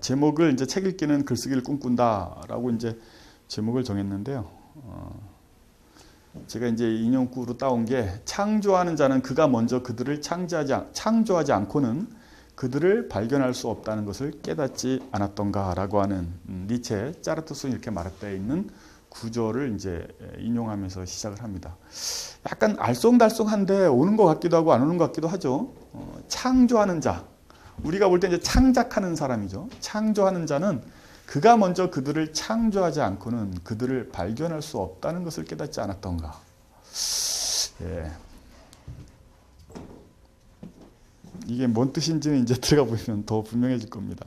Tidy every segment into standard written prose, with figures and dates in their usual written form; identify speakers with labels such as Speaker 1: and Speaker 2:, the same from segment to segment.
Speaker 1: 제목을 이제 책 읽기는 글쓰기를 꿈꾼다라고 이제 제목을 정했는데요. 제가 이제 인용구로 따온 게 창조하는 자는 그가 먼저 그들을 창조하지 않고는 그들을 발견할 수 없다는 것을 깨닫지 않았던가라고 하는 니체 짜르투스는 이렇게 말했다 있는 구절을 이제 인용하면서 시작을 합니다. 약간 알쏭달쏭한데 오는 것 같기도 하고 안 오는 것 같기도 하죠. 창조하는 자, 우리가 볼 때 이제 창작하는 사람이죠. 창조하는 자는 그가 먼저 그들을 창조하지 않고는 그들을 발견할 수 없다는 것을 깨닫지 않았던가. 예. 이게 뭔 뜻인지는 이제 들어가 보면 더 분명해질 겁니다.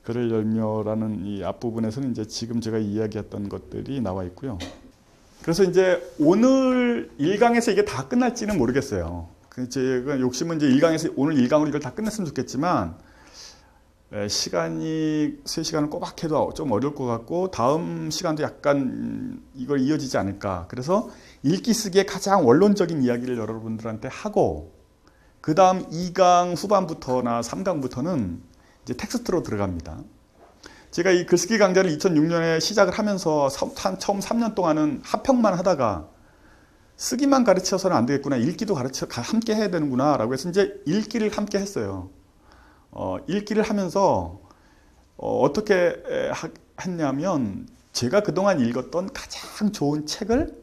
Speaker 1: 글을 열며라는 이 앞부분에서는 이제 지금 제가 이야기했던 것들이 나와 있고요. 그래서 이제 오늘 1강에서 이게 다 끝날지는 모르겠어요. 제가 욕심은 이제 1강에서 오늘 1강으로 이걸 다 끝냈으면 좋겠지만 시간이 3시간을 꼬박 해도 좀 어려울 것 같고 다음 시간도 약간 이걸 이어지지 않을까. 그래서 읽기 쓰기의 가장 원론적인 이야기를 여러분들한테 하고 그 다음 2강 후반부터나 3강부터는 이제 텍스트로 들어갑니다. 제가 이 글쓰기 강좌를 2006년에 시작을 하면서 처음 3년 동안은 합평만 하다가 쓰기만 가르쳐서는 안 되겠구나. 읽기도 함께 해야 되는구나. 라고 해서 이제 읽기를 함께 했어요. 읽기를 하면서 어떻게 했냐면 제가 그동안 읽었던 가장 좋은 책을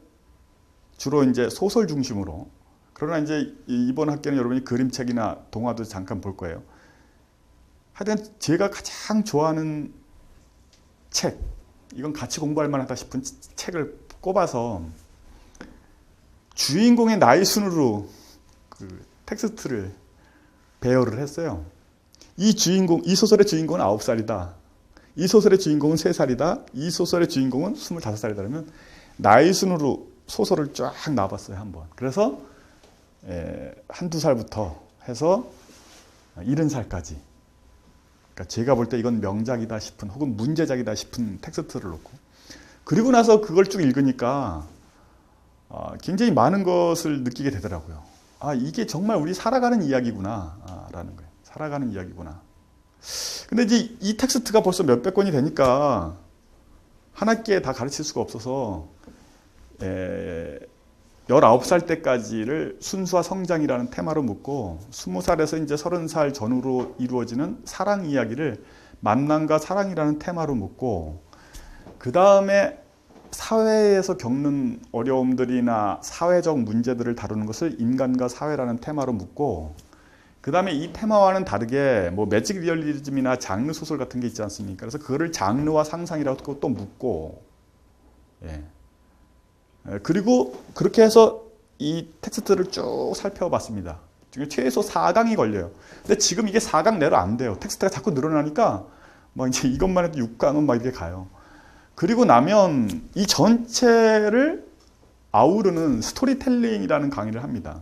Speaker 1: 주로 이제 소설 중심으로, 그러나 이제 이번 학기는 여러분이 그림책이나 동화도 잠깐 볼 거예요. 하여튼 제가 가장 좋아하는 책, 이건 같이 공부할 만하다 싶은 책을 꼽아서 주인공의 나이 순으로 그 텍스트를 배열을 했어요. 이 소설의 주인공은 9살이다. 이 소설의 주인공은 3살이다. 이 소설의 주인공은 25살이다. 그러면 나이 순으로 소설을 쫙 놔봤어요, 한번. 그래서 한두 살부터 해서 70살까지. 그러니까 제가 볼 때 이건 명작이다 싶은 혹은 문제작이다 싶은 텍스트를 놓고 그리고 나서 그걸 쭉 읽으니까 굉장히 많은 것을 느끼게 되더라고요. 이게 정말 우리 살아가는 이야기구나 라는 거예요. 살아가는 이야기구나. 근데 이제 이 텍스트가 벌써 몇백 권이 되니까 한 학기에 다 가르칠 수가 없어서 19살 때까지를 순수화 성장이라는 테마로 묻고 20살에서 이제 30살 전후로 이루어지는 사랑 이야기를 만남과 사랑이라는 테마로 묻고 그 다음에 사회에서 겪는 어려움들이나 사회적 문제들을 다루는 것을 인간과 사회라는 테마로 묻고 그 다음에 이 테마와는 다르게 뭐 매직 리얼리즘이나 장르 소설 같은 게 있지 않습니까? 그래서 그거를 장르와 상상이라고 또 묻고 그리고 그렇게 해서 이 텍스트를 쭉 살펴봤습니다. 지금 최소 4강이 걸려요. 근데 지금 이게 4강 내로 안 돼요. 텍스트가 자꾸 늘어나니까 막 이제 이것만 해도 6강은 막 이렇게 가요. 그리고 나면 이 전체를 아우르는 스토리텔링이라는 강의를 합니다.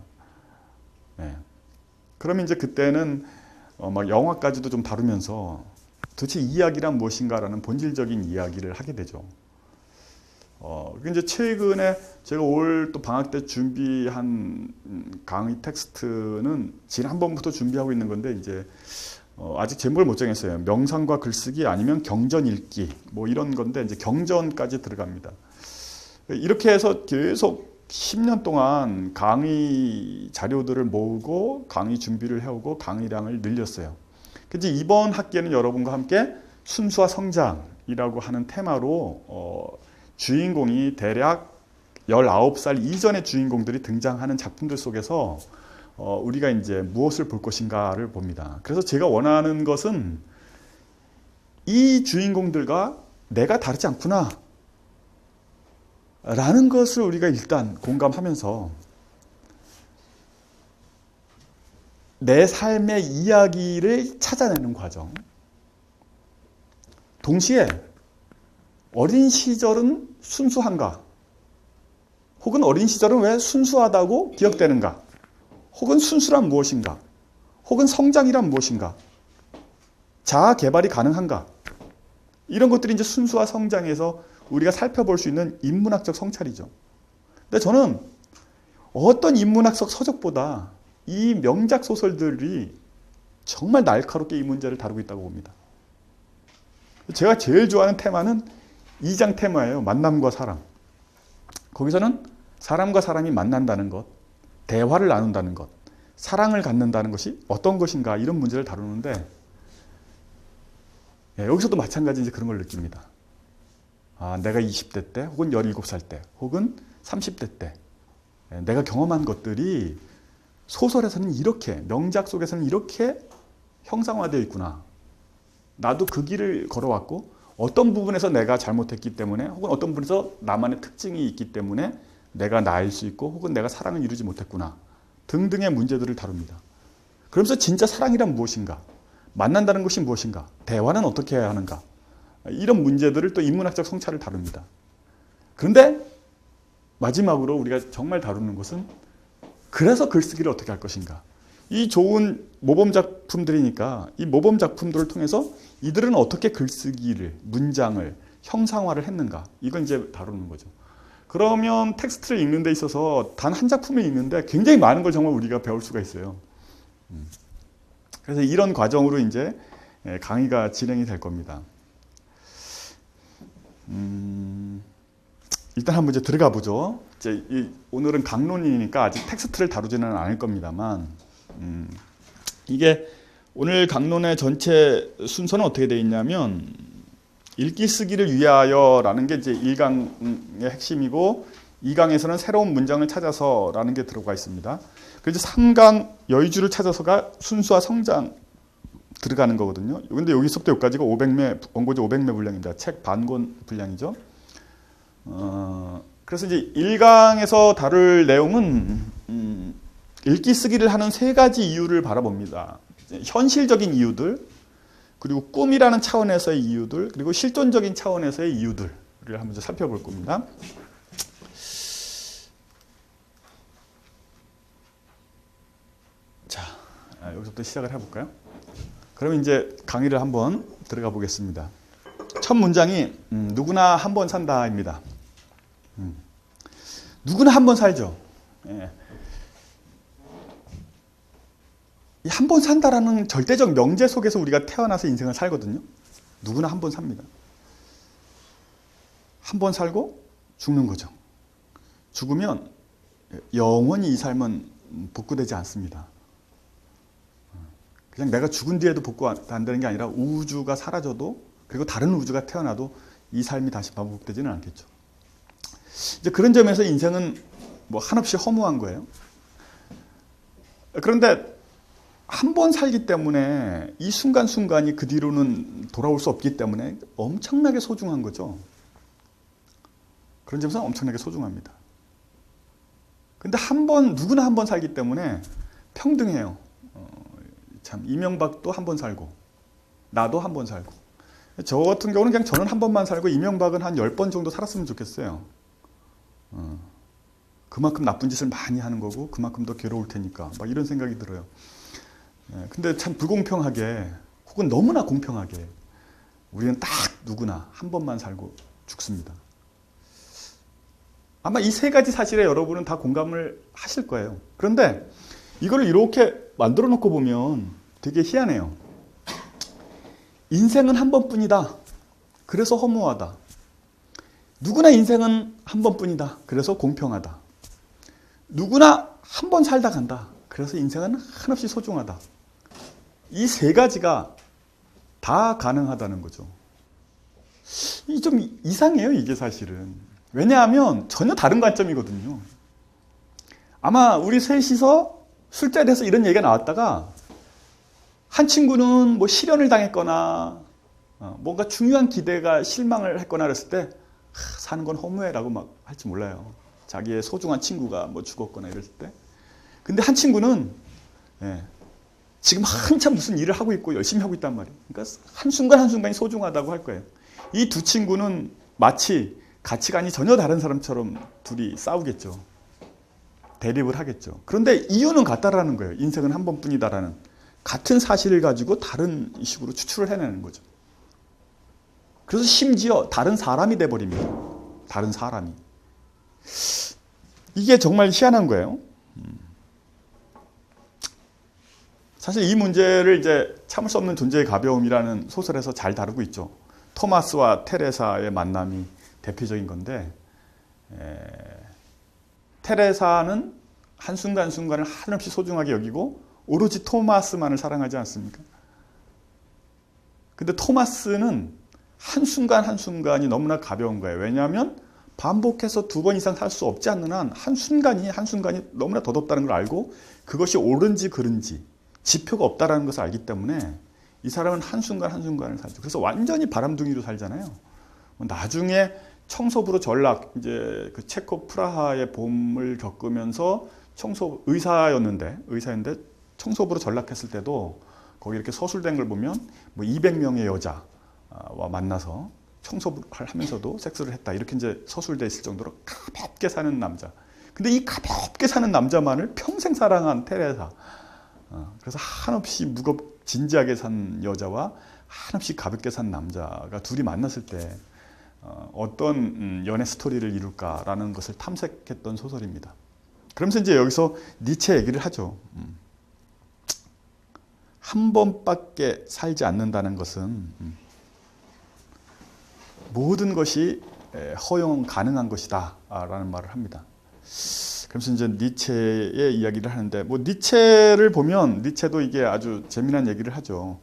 Speaker 1: 그러면 이제 그때는 막 영화까지도 좀 다루면서 도대체 이야기란 무엇인가라는 본질적인 이야기를 하게 되죠. 이제 최근에 제가 올 또 방학 때 준비한 강의 텍스트는 지난번부터 준비하고 있는 건데 이제 아직 제목을 못 정했어요. 명상과 글쓰기 아니면 경전 읽기 뭐 이런 건데 이제 경전까지 들어갑니다. 이렇게 해서 계속 10년 동안 강의 자료들을 모으고 강의 준비를 해오고 강의량을 늘렸어요. 이제 이번 학기에는 여러분과 함께 순수화 성장이라고 하는 테마로 주인공이 대략 19살 이전의 주인공들이 등장하는 작품들 속에서 우리가 이제 무엇을 볼 것인가를 봅니다. 그래서 제가 원하는 것은 이 주인공들과 내가 다르지 않구나 라는 것을 우리가 일단 공감하면서 내 삶의 이야기를 찾아내는 과정. 동시에 어린 시절은 순수한가? 혹은 어린 시절은 왜 순수하다고 기억되는가? 혹은 순수란 무엇인가? 혹은 성장이란 무엇인가? 자아 개발이 가능한가? 이런 것들이 이제 순수화 성장에서 우리가 살펴볼 수 있는 인문학적 성찰이죠. 근데 저는 어떤 인문학적 서적보다 이 명작 소설들이 정말 날카롭게 이 문제를 다루고 있다고 봅니다. 제가 제일 좋아하는 테마는 2장 테마예요. 만남과 사랑. 거기서는 사람과 사람이 만난다는 것, 대화를 나눈다는 것, 사랑을 갖는다는 것이 어떤 것인가 이런 문제를 다루는데 여기서도 마찬가지 이제 그런 걸 느낍니다. 내가 20대 때 혹은 17살 때 혹은 30대 때 내가 경험한 것들이 소설에서는 이렇게 명작 속에서는 이렇게 형상화되어 있구나. 나도 그 길을 걸어왔고 어떤 부분에서 내가 잘못했기 때문에 혹은 어떤 부분에서 나만의 특징이 있기 때문에 내가 나일 수 있고 혹은 내가 사랑을 이루지 못했구나 등등의 문제들을 다룹니다. 그러면서 진짜 사랑이란 무엇인가? 만난다는 것이 무엇인가? 대화는 어떻게 해야 하는가? 이런 문제들을 또 인문학적 성찰을 다룹니다. 그런데 마지막으로 우리가 정말 다루는 것은 그래서 글쓰기를 어떻게 할 것인가? 이 좋은 모범 작품들이니까 이 모범 작품들을 통해서 이들은 어떻게 글쓰기를, 문장을 형상화를 했는가? 이건 이제 다루는 거죠. 그러면 텍스트를 읽는 데 있어서 단 한 작품을 읽는데 굉장히 많은 걸 정말 우리가 배울 수가 있어요. 그래서 이런 과정으로 이제 강의가 진행이 될 겁니다. 일단 한번 이제 들어가 보죠. 오늘은 강론이니까 아직 텍스트를 다루지는 않을 겁니다만, 이게 오늘 강론의 전체 순서는 어떻게 되어 있냐면, 읽기 쓰기를 위하여라는 게 이제 1강의 핵심이고, 2강에서는 새로운 문장을 찾아서라는 게 들어가 있습니다. 그래서 3강 여의주를 찾아서가 순수화 성장 들어가는 거거든요. 근데 여기서부터 여기까지가 500매, 원고지 500매 분량입니다. 책 반권 분량이죠. 그래서 이제 1강에서 다룰 내용은 읽기 쓰기를 하는 세 가지 이유를 바라봅니다. 현실적인 이유들, 그리고 꿈이라는 차원에서의 이유들, 그리고 실존적인 차원에서의 이유들을 한번 살펴볼 겁니다. 자, 여기서부터 시작을 해볼까요? 그럼 이제 강의를 한번 들어가 보겠습니다. 첫 문장이 누구나 한 번 산다입니다. 누구나 한 번 살죠. 예. 이 한 번 산다라는 절대적 명제 속에서 우리가 태어나서 인생을 살거든요. 누구나 한 번 삽니다. 한 번 살고 죽는 거죠. 죽으면 영원히 이 삶은 복구되지 않습니다. 그냥 내가 죽은 뒤에도 복구 안 되는 게 아니라 우주가 사라져도 그리고 다른 우주가 태어나도 이 삶이 다시 반복되지는 않겠죠. 이제 그런 점에서 인생은 뭐 한없이 허무한 거예요. 그런데 한 번 살기 때문에 이 순간순간이 그 뒤로는 돌아올 수 없기 때문에 엄청나게 소중한 거죠. 그런 점에서 엄청나게 소중합니다. 근데 누구나 한 번 살기 때문에 평등해요. 참, 이명박도 한 번 살고, 나도 한 번 살고. 저 같은 경우는 그냥 저는 한 번만 살고, 이명박은 한 10번 정도 살았으면 좋겠어요. 그만큼 나쁜 짓을 많이 하는 거고, 그만큼 더 괴로울 테니까. 막 이런 생각이 들어요. 근데 참 불공평하게, 혹은 너무나 공평하게, 우리는 딱 누구나 한 번만 살고 죽습니다. 아마 이 세 가지 사실에 여러분은 다 공감을 하실 거예요. 그런데 이걸 이렇게 만들어 놓고 보면 되게 희한해요. 인생은 한 번뿐이다. 그래서 허무하다. 누구나 인생은 한 번뿐이다. 그래서 공평하다. 누구나 한 번 살다 간다. 그래서 인생은 한없이 소중하다. 이 세 가지가 다 가능하다는 거죠. 이 좀 이상해요, 이게 사실은. 왜냐하면 전혀 다른 관점이거든요. 아마 우리 셋이서 술자리에서 이런 얘기가 나왔다가 한 친구는 뭐 실연을 당했거나 뭔가 중요한 기대가 실망을 했거나 그랬을 때 사는 건 허무해라고 막 할지 몰라요. 자기의 소중한 친구가 뭐 죽었거나 이랬을 때. 근데 한 친구는 지금 한참 무슨 일을 하고 있고 열심히 하고 있단 말이에요. 그러니까 한순간 한순간이 소중하다고 할 거예요. 이 두 친구는 마치 가치관이 전혀 다른 사람처럼 둘이 싸우겠죠. 대립을 하겠죠. 그런데 이유는 같다라는 거예요. 인생은 한 번뿐이다라는 같은 사실을 가지고 다른 식으로 추출을 해내는 거죠. 그래서 심지어 다른 사람이 돼버립니다. 다른 사람이. 이게 정말 희한한 거예요. 사실 이 문제를 이제 참을 수 없는 존재의 가벼움이라는 소설에서 잘 다루고 있죠. 토마스와 테레사의 만남이 대표적인 건데, 테레사는 한순간순간을 한없이 소중하게 여기고 오로지 토마스만을 사랑하지 않습니까? 근데 토마스는 한순간 한순간이 너무나 가벼운 거예요. 왜냐하면 반복해서 2번 이상 살 수 없지 않는 한 한순간이 너무나 더덥다는 걸 알고 그것이 옳은지 그른지 지표가 없다는 것을 알기 때문에 이 사람은 한순간 한순간을 살죠. 그래서 완전히 바람둥이로 살잖아요. 나중에 청소부로 전락, 이제 그 체코 프라하의 봄을 겪으면서 의사였는데 청소부로 전락했을 때도 거기 이렇게 서술된 걸 보면 뭐 200명의 여자와 만나서 청소를 하면서도 섹스를 했다. 이렇게 이제 서술돼 있을 정도로 가볍게 사는 남자. 근데 이 가볍게 사는 남자만을 평생 사랑한 테레사. 그래서 한없이 진지하게 산 여자와 한없이 가볍게 산 남자가 둘이 만났을 때 어떤 연애 스토리를 이룰까라는 것을 탐색했던 소설입니다. 그러면서 이제 여기서 니체 얘기를 하죠. 한 번밖에 살지 않는다는 것은 모든 것이 허용 가능한 것이다 라는 말을 합니다. 그래서 이제 니체의 이야기를 하는데, 뭐 니체를 보면 니체도 이게 아주 재미난 얘기를 하죠.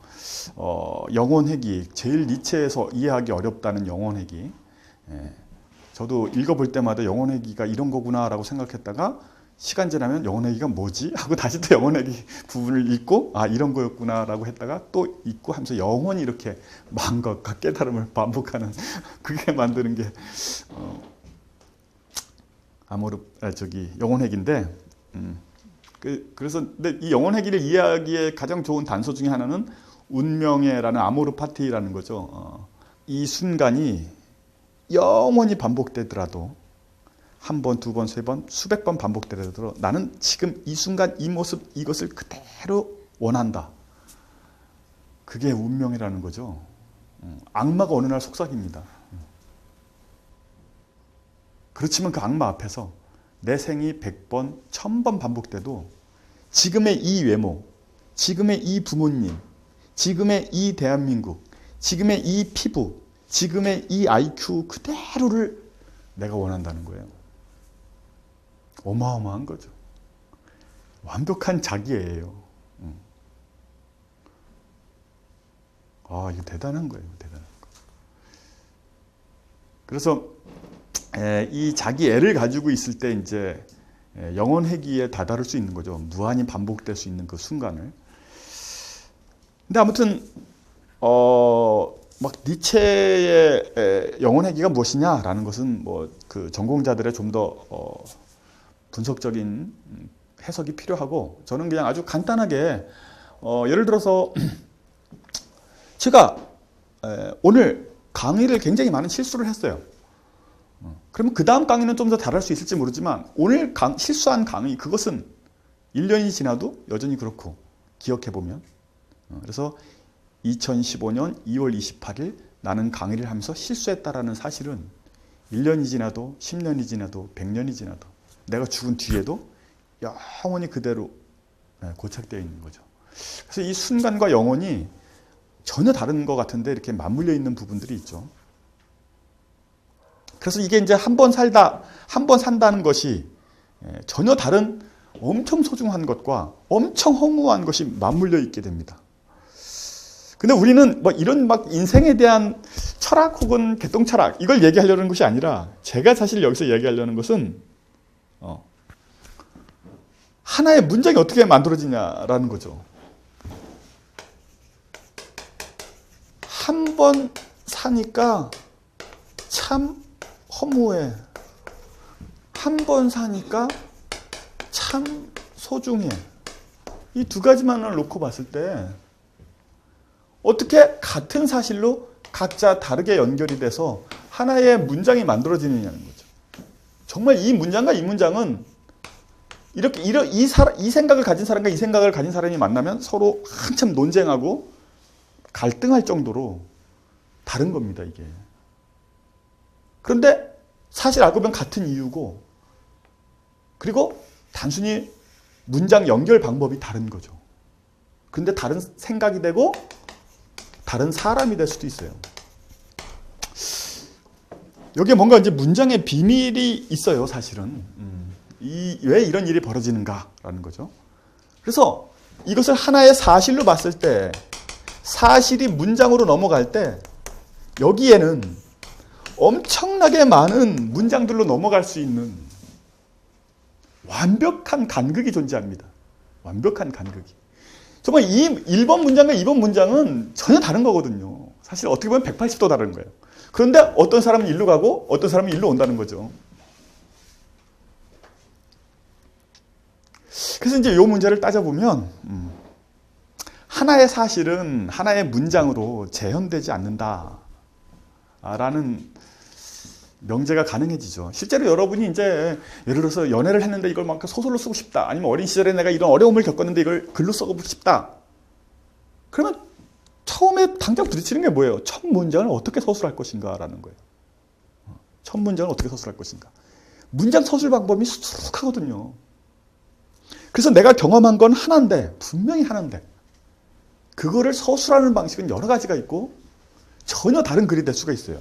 Speaker 1: 영혼회귀, 제일 니체에서 이해하기 어렵다는 영혼회귀. 저도 읽어볼 때마다 영혼회귀가 이런 거구나라고 생각했다가 시간 지나면 영혼회귀가 뭐지? 하고 다시 또 영혼회귀 부분을 읽고 이런 거였구나라고 했다가 또 읽고 하면서 영혼이 이렇게 마음과 깨달음을 반복하는 그게 만드는 게 영혼회귀인데, 그래서 근데 이 영혼회귀를 이해하기에 가장 좋은 단서 중에 하나는 운명회라는 아모르 파티라는 거죠. 이 순간이 영원히 반복되더라도 한 번, 2번, 3번, 수백 번 반복되더라도 나는 지금 이 순간 이 모습 이것을 그대로 원한다. 그게 운명이라는 거죠. 악마가 어느 날 속삭입니다. 그렇지만 그 악마 앞에서 내 생이 100번, 1000번 반복돼도 지금의 이 외모, 지금의 이 부모님, 지금의 이 대한민국, 지금의 이 피부, 지금의 이 IQ 그대로를 내가 원한다는 거예요. 어마어마한 거죠. 완벽한 자기예요. 이거 대단한 거예요. 대단한 거. 그래서 이 자기 애를 가지고 있을 때 이제 영혼회귀에 다다를 수 있는 거죠. 무한히 반복될 수 있는 그 순간을. 근데 아무튼 막 니체의 영혼회귀가 무엇이냐라는 것은 뭐 그 전공자들의 좀 더 분석적인 해석이 필요하고, 저는 그냥 아주 간단하게 예를 들어서 제가 오늘 강의를 굉장히 많은 실수를 했어요. 그러면 그 다음 강의는 좀 더 잘할 수 있을지 모르지만 오늘 실수한 강의, 그것은 1년이 지나도 여전히 그렇고 기억해보면, 그래서 2015년 2월 28일 나는 강의를 하면서 실수했다라는 사실은 1년이 지나도 10년이 지나도 100년이 지나도 내가 죽은 뒤에도 영원히 그대로 고착되어 있는 거죠. 그래서 이 순간과 영혼이 전혀 다른 것 같은데 이렇게 맞물려 있는 부분들이 있죠. 그래서 이게 이제 한 번 산다는 것이 전혀 다른 엄청 소중한 것과 엄청 허무한 것이 맞물려 있게 됩니다. 근데 우리는 뭐 이런 막 인생에 대한 철학 혹은 개똥 철학 이걸 얘기하려는 것이 아니라, 제가 사실 여기서 얘기하려는 것은 하나의 문장이 어떻게 만들어지냐라는 거죠. 한 번 사니까 참 허무해. 한 번 사니까 참 소중해. 이 두 가지만을 놓고 봤을 때 어떻게 같은 사실로 각자 다르게 연결이 돼서 하나의 문장이 만들어지느냐는 거죠. 정말 이 문장과 이 문장은 이렇게 이 생각을 가진 사람과 이 생각을 가진 사람이 만나면 서로 한참 논쟁하고 갈등할 정도로 다른 겁니다, 이게. 그런데 사실 알고 보면 같은 이유고, 그리고 단순히 문장 연결 방법이 다른 거죠. 근데 다른 생각이 되고 다른 사람이 될 수도 있어요. 여기에 뭔가 이제 문장의 비밀이 있어요, 사실은. 왜 이런 일이 벌어지는가라는 거죠. 그래서 이것을 하나의 사실로 봤을 때, 사실이 문장으로 넘어갈 때, 여기에는 엄청나게 많은 문장들로 넘어갈 수 있는 완벽한 간극이 존재합니다. 완벽한 간극이. 정말 이 1번 문장과 2번 문장은 전혀 다른 거거든요. 사실 어떻게 보면 180도 다른 거예요. 그런데 어떤 사람은 일로 가고 어떤 사람은 일로 온다는 거죠. 그래서 이제 이 문제를 따져보면 하나의 사실은 하나의 문장으로 재현되지 않는다라는 명제가 가능해지죠. 실제로 여러분이 이제 예를 들어서 연애를 했는데 이걸 막 소설로 쓰고 싶다. 아니면 어린 시절에 내가 이런 어려움을 겪었는데 이걸 글로 써보고 싶다. 그러면 처음에 당장 부딪히는 게 뭐예요? 첫 문장을 어떻게 서술할 것인가라는 거예요. 첫 문장을 어떻게 서술할 것인가. 문장 서술 방법이 수특하거든요. 그래서 내가 경험한 건 하나인데, 분명히 하나인데, 그거를 서술하는 방식은 여러 가지가 있고 전혀 다른 글이 될 수가 있어요.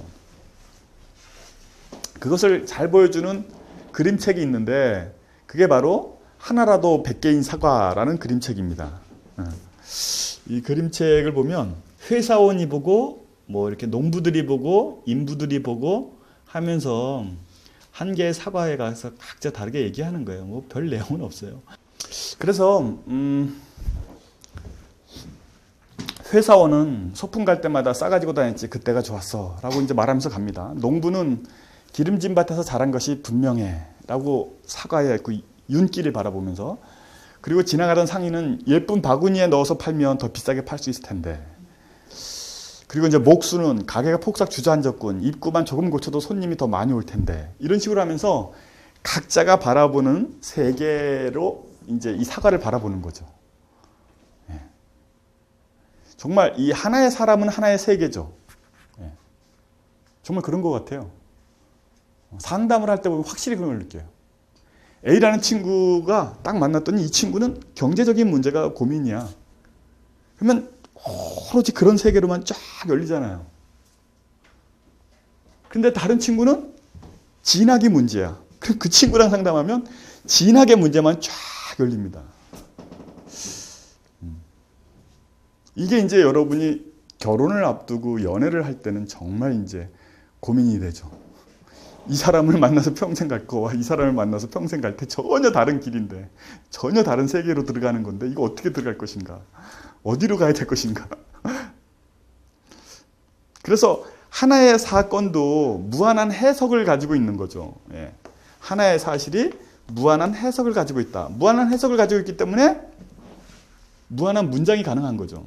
Speaker 1: 그것을 잘 보여주는 그림책이 있는데 그게 바로 하나라도 100개인 사과라는 그림책입니다. 이 그림책을 보면 회사원이 보고 뭐 이렇게 농부들이 보고 인부들이 보고 하면서 한 개의 사과에 가서 각자 다르게 얘기하는 거예요. 뭐 별 내용은 없어요. 그래서 회사원은 소풍 갈 때마다 싸가지고 다녔지 그때가 좋았어 라고 이제 말하면서 갑니다. 농부는 기름진 밭에서 자란 것이 분명해 라고 사과에 그 윤기를 바라보면서, 그리고 지나가던 상인은 예쁜 바구니에 넣어서 팔면 더 비싸게 팔 수 있을 텐데, 그리고 이제 목수는 가게가 폭삭 주저앉았군, 입구만 조금 고쳐도 손님이 더 많이 올 텐데, 이런 식으로 하면서 각자가 바라보는 세계로 이제 이 사과를 바라보는 거죠. 정말 이 하나의 사람은 하나의 세계죠. 정말 그런 것 같아요. 상담을 할 때 보면 확실히 그런 걸 느껴요. A라는 친구가 딱 만났더니 이 친구는 경제적인 문제가 고민이야. 그러면 오로지 그런 세계로만 쫙 열리잖아요. 그런데 다른 친구는 진학이 문제야. 그럼 그 친구랑 상담하면 진학의 문제만 쫙 열립니다. 이게 이제 여러분이 결혼을 앞두고 연애를 할 때는 정말 이제 고민이 되죠. 이 사람을 만나서 평생 갈 거와 이 사람을 만나서 평생 갈 때 전혀 다른 길인데, 전혀 다른 세계로 들어가는 건데 이거 어떻게 들어갈 것인가, 어디로 가야 될 것인가. 그래서 하나의 사건도 무한한 해석을 가지고 있는 거죠. 하나의 사실이 무한한 해석을 가지고 있다. 무한한 해석을 가지고 있기 때문에 무한한 문장이 가능한 거죠.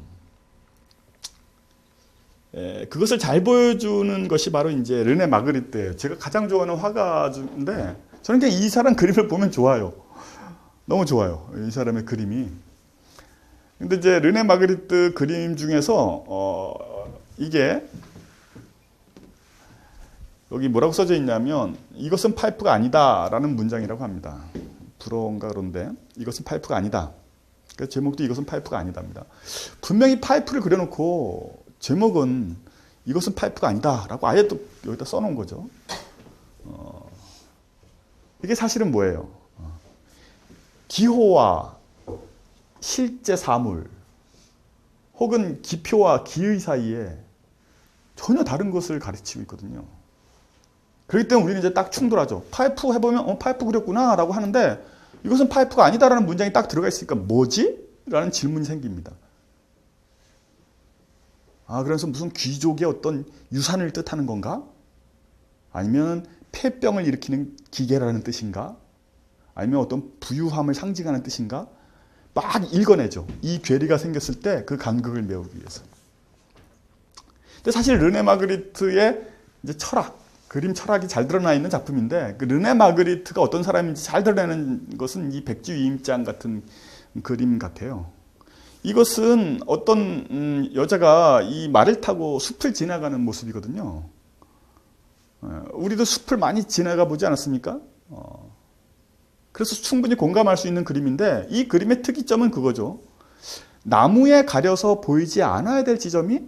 Speaker 1: 그것을 잘 보여주는 것이 바로 이제 르네 마그리트예요. 제가 가장 좋아하는 화가인데 저는 그냥 이 사람 그림을 보면 좋아요. 너무 좋아요. 이 사람의 그림이. 근데 이제 르네 마그리트 그림 중에서 이게 여기 뭐라고 써져 있냐면 이것은 파이프가 아니다라는 문장이라고 합니다. 불어인가 그런데 이것은 파이프가 아니다. 그래서 제목도 이것은 파이프가 아니다입니다. 분명히 파이프를 그려놓고 제목은 이것은 파이프가 아니다라고 아예 또 여기다 써놓은 거죠. 이게 사실은 뭐예요? 기호와 실제 사물 혹은 기표와 기의 사이에 전혀 다른 것을 가르치고 있거든요. 그렇기 때문에 우리는 이제 딱 충돌하죠. 파이프 해보면 파이프 그렸구나 라고 하는데 이것은 파이프가 아니다라는 문장이 딱 들어가 있으니까 뭐지? 라는 질문이 생깁니다. 그래서 무슨 귀족의 어떤 유산을 뜻하는 건가? 아니면 폐병을 일으키는 기계라는 뜻인가? 아니면 어떤 부유함을 상징하는 뜻인가? 막 읽어내죠. 이 괴리가 생겼을 때 그 간극을 메우기 위해서. 근데 사실 르네 마그리트의 이제 철학, 그림 철학이 잘 드러나 있는 작품인데, 그 르네 마그리트가 어떤 사람인지 잘 드러내는 것은 이 백지위임장 같은 그림 같아요. 이것은 어떤 여자가 이 말을 타고 숲을 지나가는 모습이거든요. 우리도 숲을 많이 지나가 보지 않았습니까? 그래서 충분히 공감할 수 있는 그림인데 이 그림의 특이점은 그거죠. 나무에 가려서 보이지 않아야 될 지점이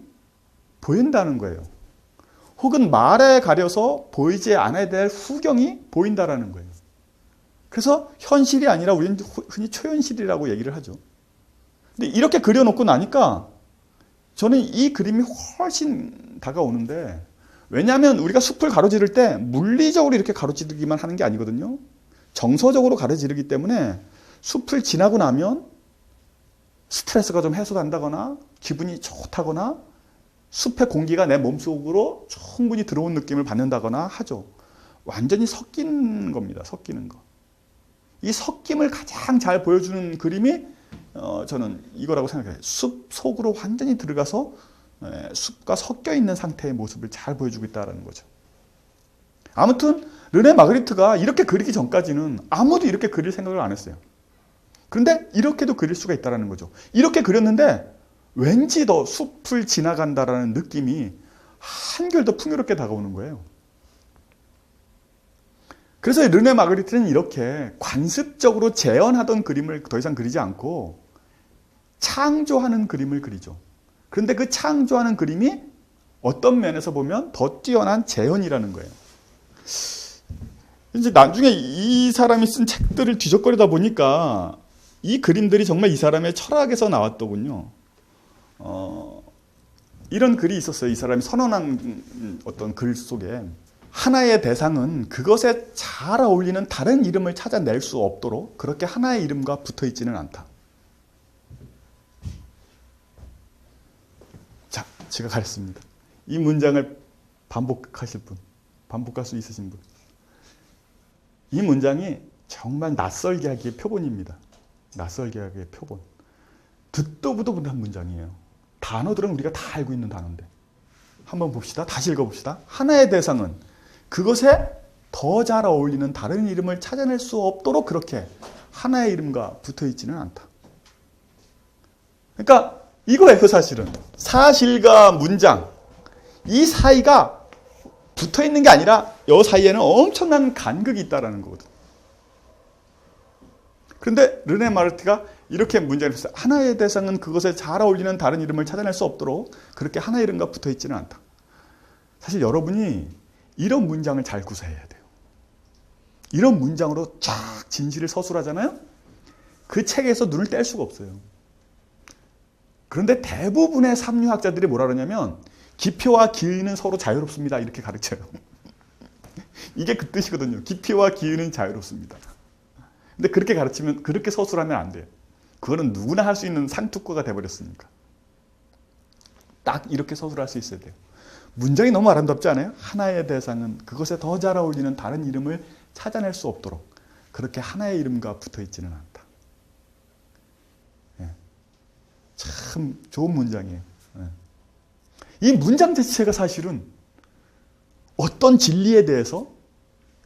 Speaker 1: 보인다는 거예요. 혹은 말에 가려서 보이지 않아야 될 후경이 보인다라는 거예요. 그래서 현실이 아니라 우리는 흔히 초현실이라고 얘기를 하죠. 근데 이렇게 그려놓고 나니까 저는 이 그림이 훨씬 다가오는데, 왜냐하면 우리가 숲을 가로지를 때 물리적으로 이렇게 가로지르기만 하는 게 아니거든요. 정서적으로 가로지르기 때문에 숲을 지나고 나면 스트레스가 좀 해소된다거나 기분이 좋다거나 숲의 공기가 내 몸속으로 충분히 들어온 느낌을 받는다거나 하죠. 완전히 섞인 겁니다. 섞이는 거. 이 섞임을 가장 잘 보여주는 그림이 저는 이거라고 생각해요. 숲 속으로 완전히 들어가서 숲과 섞여 있는 상태의 모습을 잘 보여주고 있다는 거죠. 아무튼 르네 마그리트가 이렇게 그리기 전까지는 아무도 이렇게 그릴 생각을 안 했어요. 그런데 이렇게도 그릴 수가 있다는 거죠. 이렇게 그렸는데 왠지 더 숲을 지나간다라는 느낌이 한결 더 풍요롭게 다가오는 거예요. 그래서 르네 마그리트는 이렇게 관습적으로 재현하던 그림을 더 이상 그리지 않고 창조하는 그림을 그리죠. 그런데 그 창조하는 그림이 어떤 면에서 보면 더 뛰어난 재현이라는 거예요. 이제 나중에 이 사람이 쓴 책들을 뒤적거리다 보니까 이 그림들이 정말 이 사람의 철학에서 나왔더군요. 이런 글이 있었어요. 이 사람이 선언한 어떤 글 속에 하나의 대상은 그것에 잘 어울리는 다른 이름을 찾아낼 수 없도록 그렇게 하나의 이름과 붙어 있지는 않다. 자, 제가 가르쳤습니다. 이 문장을 반복하실 분, 반복할 수 있으신 분. 이 문장이 정말 낯설게 하기의 표본입니다. 낯설게 하기의 표본. 듣도 보도 못한 문장이에요. 단어들은 우리가 다 알고 있는 단어인데. 한번 봅시다. 다시 읽어봅시다. 하나의 대상은 그것에 더 잘 어울리는 다른 이름을 찾아낼 수 없도록 그렇게 하나의 이름과 붙어 있지는 않다. 그러니까 이거예요, 사실은. 사실과 문장, 이 사이가 붙어 있는 게 아니라 이 사이에는 엄청난 간극이 있다는 거거든. 그런데 르네 마르티가 이렇게 문장을 했어요. 하나의 대상은 그것에 잘 어울리는 다른 이름을 찾아낼 수 없도록 그렇게 하나의 이름과 붙어 있지는 않다. 사실 여러분이 이런 문장을 잘 구사해야 돼요. 이런 문장으로 쫙 진실을 서술하잖아요. 그 책에서 눈을 뗄 수가 없어요. 그런데 대부분의 삼류학자들이 뭐라 그러냐면 기표와 기의는 서로 자유롭습니다. 이렇게 가르쳐요. 이게 그 뜻이거든요. 기표와 기의는 자유롭습니다. 근데 그렇게 가르치면, 그렇게 서술하면 안 돼요. 그거는 누구나 할 수 있는 상투과가 돼버렸으니까. 딱 이렇게 서술할 수 있어야 돼요. 문장이 너무 아름답지 않아요? 하나의 대상은 그것에 더 잘 어울리는 다른 이름을 찾아낼 수 없도록 그렇게 하나의 이름과 붙어 있지는 않다. 예. 참 좋은 문장이에요. 예. 이 문장 자체가 사실은 어떤 진리에 대해서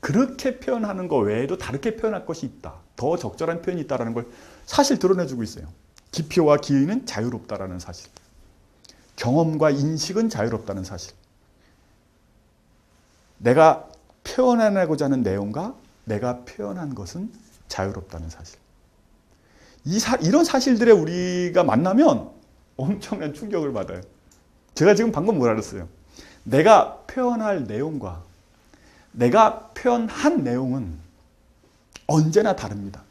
Speaker 1: 그렇게 표현하는 것 외에도 다르게 표현할 것이 있다. 더 적절한 표현이 있다는 걸 사실 드러내주고 있어요. 기표와 기의는 자유롭다라는 사실. 경험과 인식은 자유롭다는 사실. 내가 표현해내고자 하는 내용과 내가 표현한 것은 자유롭다는 사실. 이런 사실들에 우리가 만나면 엄청난 충격을 받아요. 제가 지금 방금 뭐라 그랬어요? 내가 표현할 내용과 내가 표현한 내용은 언제나 다릅니다.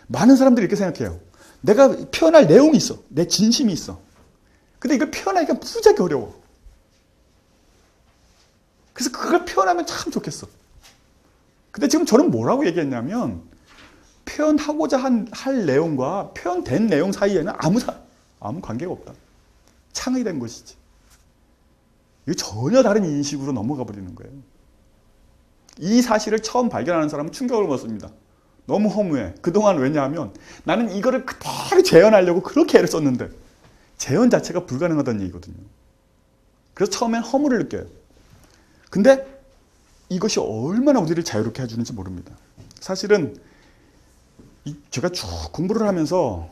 Speaker 1: 많은 사람들이 이렇게 생각해요. 내가 표현할 내용이 있어. 내 진심이 있어. 근데 이걸 표현하기가 무지하게 어려워. 그래서 그걸 표현하면 참 좋겠어. 근데 지금 저는 뭐라고 얘기했냐면 표현하고자 할 내용과 표현된 내용 사이에는 아무 관계가 없다. 창의된 것이지. 이게 전혀 다른 인식으로 넘어가 버리는 거예요. 이 사실을 처음 발견하는 사람은 충격을 먹습니다. 너무 허무해. 그동안 왜냐하면 나는 이거를 그대로 재현하려고 그렇게 애를 썼는데 재현 자체가 불가능하다는 얘기거든요. 그래서 처음엔 허무를 느껴요. 근데 이것이 얼마나 우리를 자유롭게 해주는지 모릅니다. 사실은 제가 쭉 공부를 하면서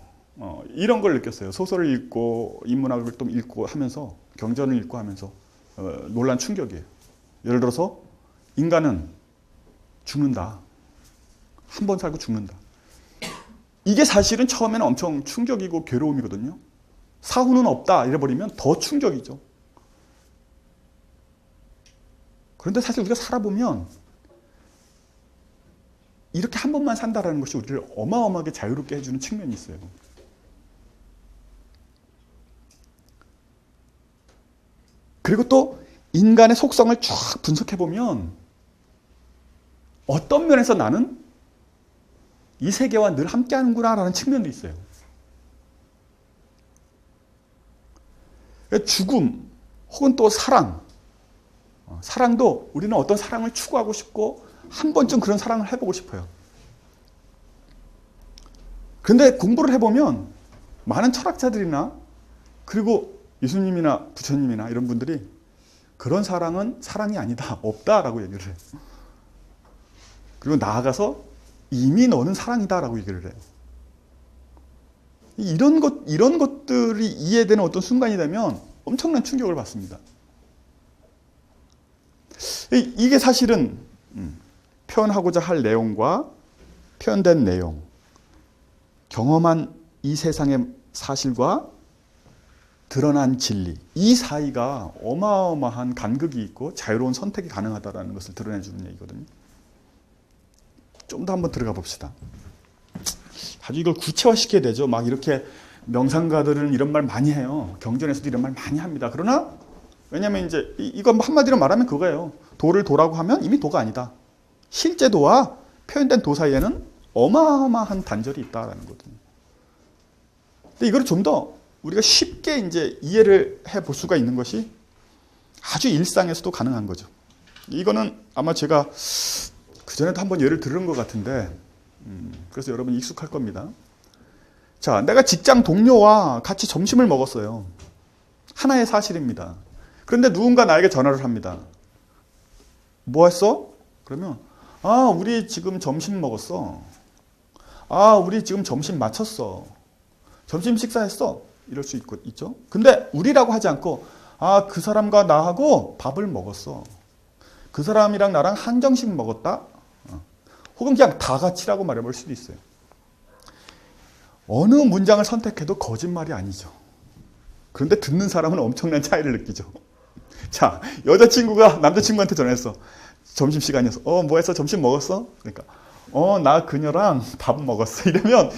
Speaker 1: 이런 걸 느꼈어요. 소설을 읽고 인문학을 또 읽고 하면서 경전을 읽고 하면서 놀란 충격이에요. 예를 들어서 인간은 죽는다. 한 번 살고 죽는다. 이게 사실은 처음에는 엄청 충격이고 괴로움이거든요. 사후는 없다 이래버리면 더 충격이죠. 그런데 사실 우리가 살아보면 이렇게 한 번만 산다라는 것이 우리를 어마어마하게 자유롭게 해주는 측면이 있어요. 그리고 또 인간의 속성을 쫙 분석해보면 어떤 면에서 나는 이 세계와 늘 함께하는구나 라는 측면도 있어요. 죽음 혹은 또 사랑, 사랑도 우리는 어떤 사랑을 추구하고 싶고 한 번쯤 그런 사랑을 해보고 싶어요. 그런데 공부를 해보면 많은 철학자들이나 그리고 예수님이나 부처님이나 이런 분들이 그런 사랑은 사랑이 아니다, 없다라고 얘기를 해요. 그리고 나아가서 이미 너는 사랑이다라고 얘기를 해요. 이런 것들이 이해되는 어떤 순간이 되면 엄청난 충격을 받습니다. 이게 사실은 표현하고자 할 내용과 표현된 내용, 경험한 이 세상의 사실과 드러난 진리, 이 사이가 어마어마한 간극이 있고 자유로운 선택이 가능하다는 것을 드러내주는 얘기거든요. 좀 더 한번 들어가 봅시다. 아주 이걸 구체화시켜야 되죠. 막 이렇게 명상가들은 이런 말 많이 해요. 경전에서도 이런 말 많이 합니다. 그러나 왜냐하면 이제 이거 한마디로 말하면 그거예요. 도를 도라고 하면 이미 도가 아니다. 실제 도와 표현된 도 사이에는 어마어마한 단절이 있다라는 거거든요. 근데 이걸 좀 더 우리가 쉽게 이제 이해를 해볼 수가 있는 것이 아주 일상에서도 가능한 거죠. 이거는 아마 제가 그전에도 한번 예를 들은 것 같은데 그래서 여러분 익숙할 겁니다. 자, 내가 직장 동료와 같이 점심을 먹었어요. 하나의 사실입니다. 그런데 누군가 나에게 전화를 합니다. 뭐 했어? 그러면 우리 지금 점심 먹었어. 우리 지금 점심 마쳤어. 점심 식사했어. 이럴 수 있죠. 근데 우리라고 하지 않고 그 사람과 나하고 밥을 먹었어. 그 사람이랑 나랑 한정식 먹었다. 혹은 그냥 다 같이라고 말해볼 수도 있어요. 어느 문장을 선택해도 거짓말이 아니죠. 그런데 듣는 사람은 엄청난 차이를 느끼죠. 자, 여자친구가 남자친구한테 전화했어. 점심시간이었어. 뭐 했어? 점심 먹었어? 그러니까 나 그녀랑 밥 먹었어. 이러면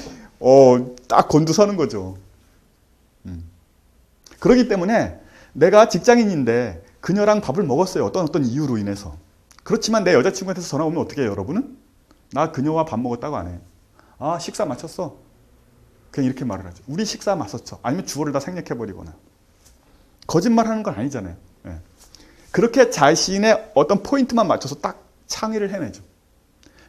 Speaker 1: 딱 곤두서는 거죠. 그렇기 때문에 내가 직장인인데 그녀랑 밥을 먹었어요. 어떤 이유로 인해서. 그렇지만 내 여자친구한테서 전화 오면 어떻게 해요, 여러분은? 나 그녀와 밥 먹었다고 안 해. 식사 마쳤어. 그냥 이렇게 말을 하죠. 우리 식사 마쳤죠. 아니면 주어를 다 생략해버리거나. 거짓말하는 건 아니잖아요. 예. 그렇게 자신의 어떤 포인트만 맞춰서 딱 창의를 해내죠.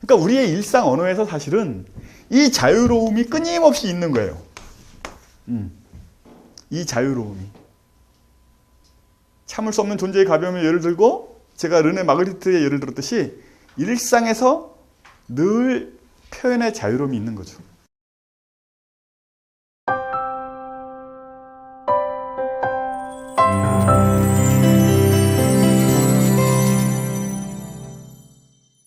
Speaker 1: 그러니까 우리의 일상 언어에서 사실은 이 자유로움이 끊임없이 있는 거예요. 이 자유로움이. 참을 수 없는 존재의 가벼움을 예를 들고 제가 르네 마그리트의 예를 들었듯이 일상에서 늘 표현의 자유로움이 있는 거죠.